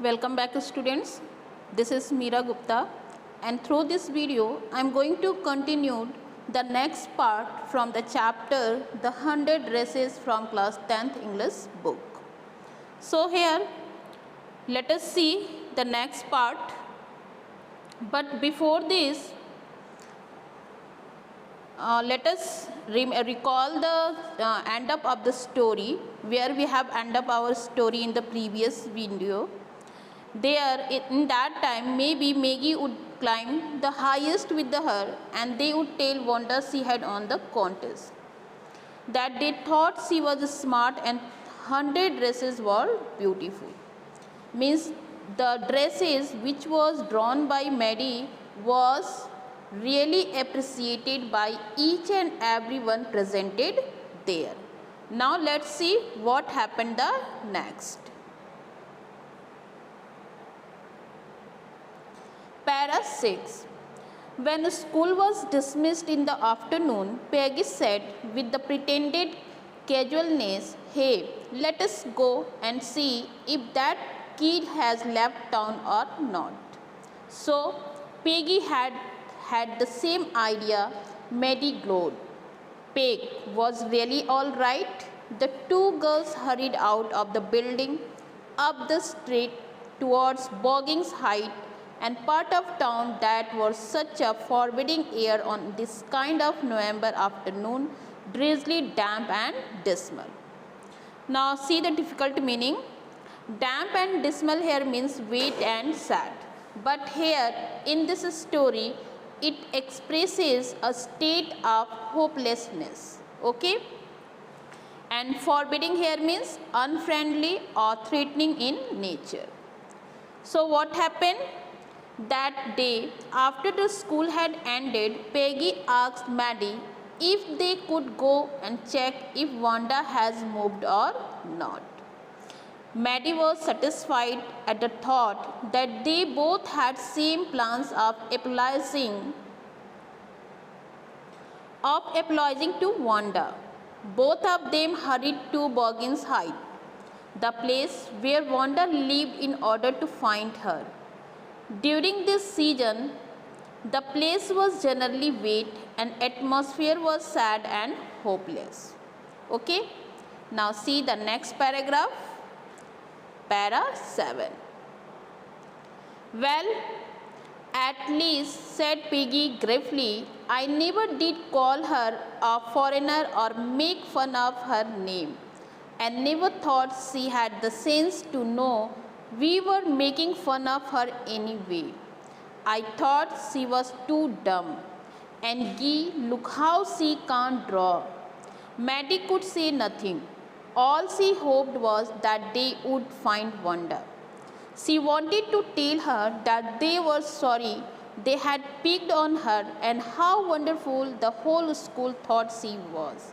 Welcome back students. This is Meera Gupta and through this video I am going to continue the next part from the chapter The 100 Races from class 10th English book. So here let us see the next part, but before this let us recall the end up of the story where we have end up our story in the previous video. There in that time maybe Maggie would climb the highest with her and they would tell Wanda she had won the contest. That they thought she was smart and 100 dresses were beautiful. Means the dresses which was drawn by Maddie was really appreciated by each and everyone presented there. Now let's see what happened the next. Para 6. When school was dismissed in the afternoon, Peggy said with the pretended casualness, "Hey, let us go and see if that kid has left town or not." So Peggy had the same idea. Maddie glowed. Peg was really all right. The two girls hurried out of the building, up the street towards Boggins Heights, and part of town that was such a forbidding air on this kind of November afternoon, drizzly, damp and dismal. Now see the difficult meaning. Damp and dismal here means wet and sad, but here in this story it expresses a state of hopelessness. Okay, and forbidding here means unfriendly or threatening in nature. So what happened? That day, after the school had ended, Peggy asked Maddie if they could go and check if Wanda has moved or not. Maddie was satisfied at the thought that they both had same plans of apologizing to Wanda. Both of them hurried to Boggins Heights, the place where Wanda lived, in order to find her. During this season, the place was generally wet and atmosphere was sad and hopeless. Okay, now see the next paragraph, para 7. Well, at least, said Peggy gravely, I never did call her a foreigner or make fun of her name, and never thought she had the sense to know we were making fun of her anyway. I thought she was too dumb. And gee, look how she can't draw. Maddie could say nothing. All she hoped was that they would find Wanda. She wanted to tell her that they were sorry they had picked on her and how wonderful the whole school thought she was.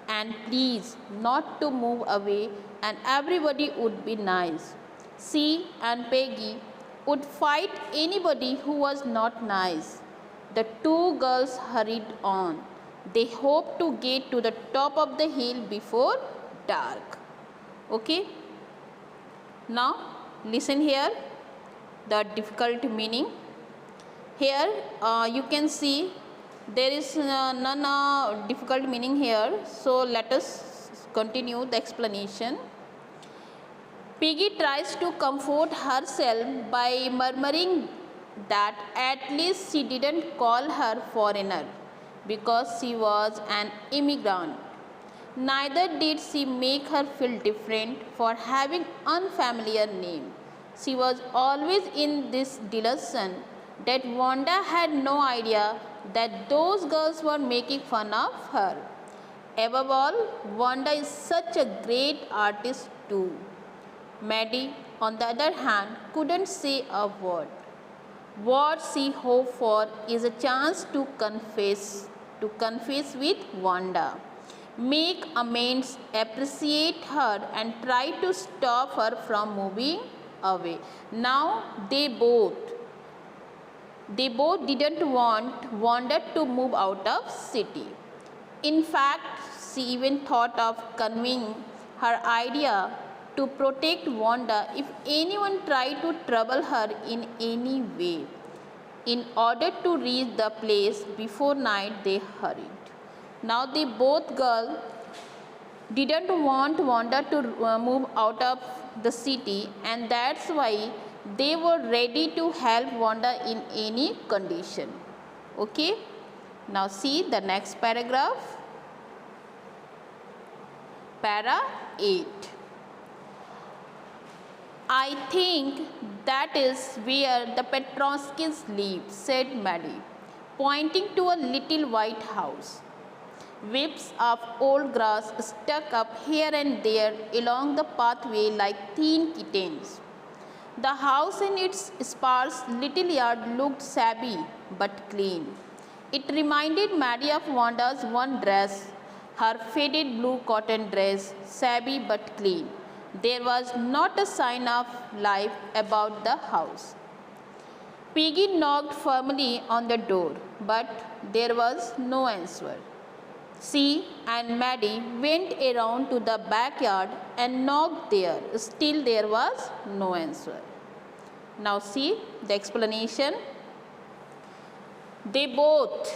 And please not to move away and everybody would be nice. She and Peggy would fight anybody who was not nice. The two girls hurried on. They hoped to get to the top of the hill before dark. Okay, now listen here the difficult meaning. Here you can see there is none difficult meaning here, so let us continue the explanation. Peggy tries to comfort herself by murmuring that at least she didn't call her foreigner because she was an immigrant. Neither did she make her feel different for having unfamiliar name. She was always in this delusion that Wanda had no idea that those girls were making fun of her. Above all, Wanda is such a great artist too. Maddie, on the other hand, couldn't say a word. What she hoped for is a chance to confess with Wanda, make amends, appreciate her, and try to stop her from moving away. Now they both didn't want Wanda to move out of city. In fact, she even thought of conveying her idea to protect Wanda if anyone tried to trouble her in any way. In order to reach the place before night, they hurried. Now the both girls didn't want Wanda to move out of the city, and that's why they were ready to help Wanda in any condition. Okay, now see the next paragraph. Para 8. I think that is where the Petrovskis live, said Maddie, pointing to a little white house. Whips of old grass stuck up here and there along the pathway like thin kittens. The house in its sparse little yard looked shabby but clean. It reminded Maddie of Wanda's one dress, her faded blue cotton dress, shabby but clean. There was not a sign of life about the house. Peggy knocked firmly on the door, but there was no answer. She and Maddie went around to the backyard and knocked there. Still there was no answer. Now see the explanation. They both,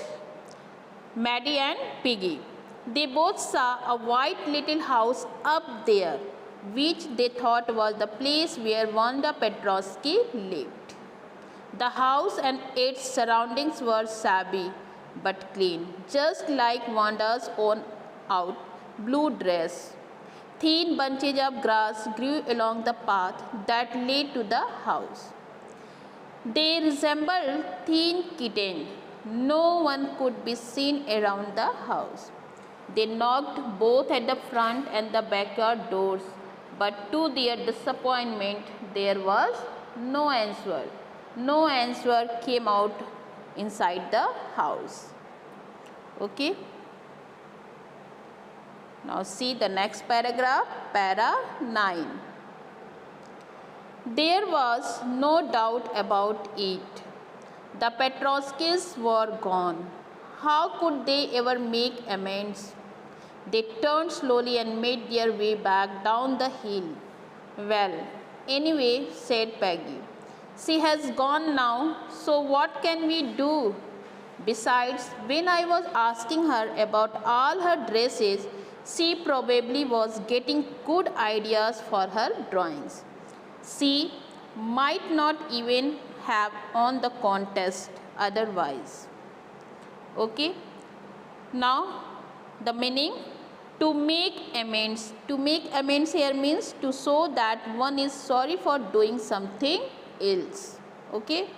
Maddie and Peggy, they both saw a white little house up there, which they thought was the place where Wanda Petrovsky lived. The house and its surroundings were shabby but clean, just like Wanda's own out blue dress. Thin bunches of grass grew along the path that led to the house. They resembled thin kittens. No one could be seen around the house. They knocked both at the front and the backyard doors, but to their disappointment, there was no answer. No answer came out inside the house. Okay. Now see the next paragraph, para 9. There was no doubt about it. The Petrovskis were gone. How could they ever make amends? They turned slowly and made their way back down the hill. Well, anyway, said Peggy, she has gone now, so what can we do? Besides, when I was asking her about all her dresses, she probably was getting good ideas for her drawings. She might not even have won the contest otherwise. Okay. Now, the meaning, to make amends. To make amends here means to show that one is sorry for doing something else. Okay.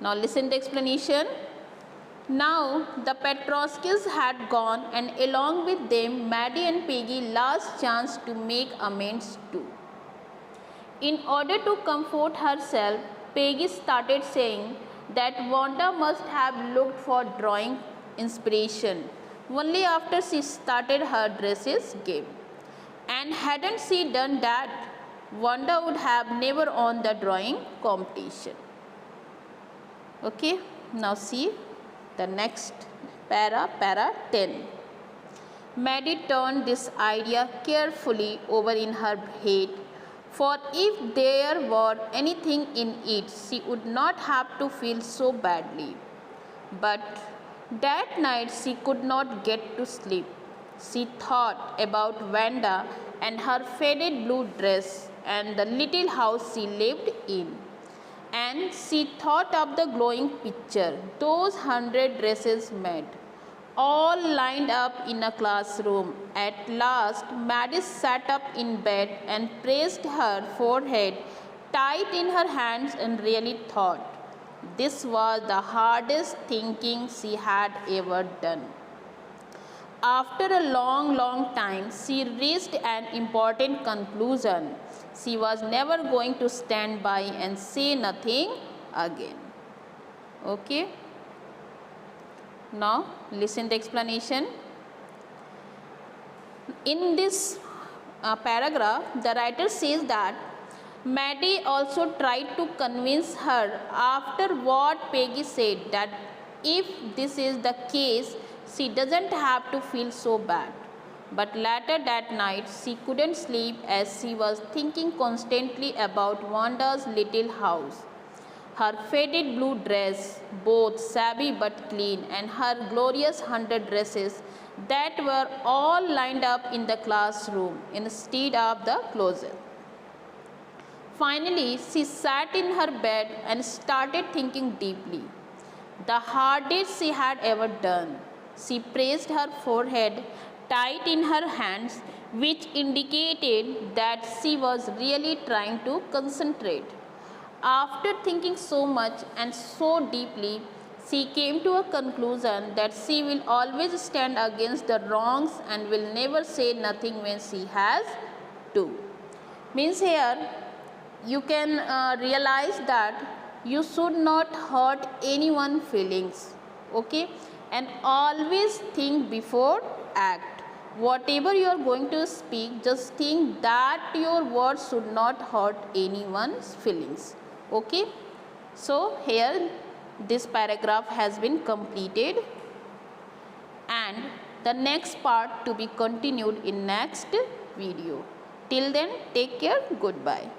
Now listen the explanation. Now the Petrovskis had gone, and along with them Maddie and Peggy last chance to make amends too. In order to comfort herself, Peggy started saying that Wanda must have looked for drawing inspiration only after she started her dresses game. And hadn't she done that, Wanda would have never won the drawing competition. Okay, now see the next para 10. Maddie turned this idea carefully over in her head, for if there were anything in it, she would not have to feel so badly. But that night she could not get to sleep. She thought about Wanda and her faded blue dress and the little house she lived in. And she thought of the glowing picture those 100 dresses made, all lined up in a classroom. At last, Maddie sat up in bed and pressed her forehead tight in her hands and really thought. This was the hardest thinking she had ever done. After a long time, she reached an important conclusion. She was never going to stand by and say nothing again. Okay. Now, listen the explanation. In this paragraph, the writer says that Maddie also tried to convince her after what Peggy said that if this is the case, she doesn't have to feel so bad. But later that night she couldn't sleep as she was thinking constantly about Wanda's little house. Her faded blue dress, both shabby but clean, and her glorious 100 dresses that were all lined up in the classroom instead of the closet. Finally, she sat in her bed and started thinking deeply. The hardest she had ever done. She pressed her forehead tight in her hands, which indicated that she was really trying to concentrate. After thinking so much and so deeply, she came to a conclusion that she will always stand against the wrongs and will never say nothing when she has to. Means here you can realize that you should not hurt anyone's feelings, okay, and always think before act. Whatever you are going to speak, just think that your words should not hurt anyone's feelings, okay. So here this paragraph has been completed, and the next part to be continued in next video. Till then, take care. Goodbye.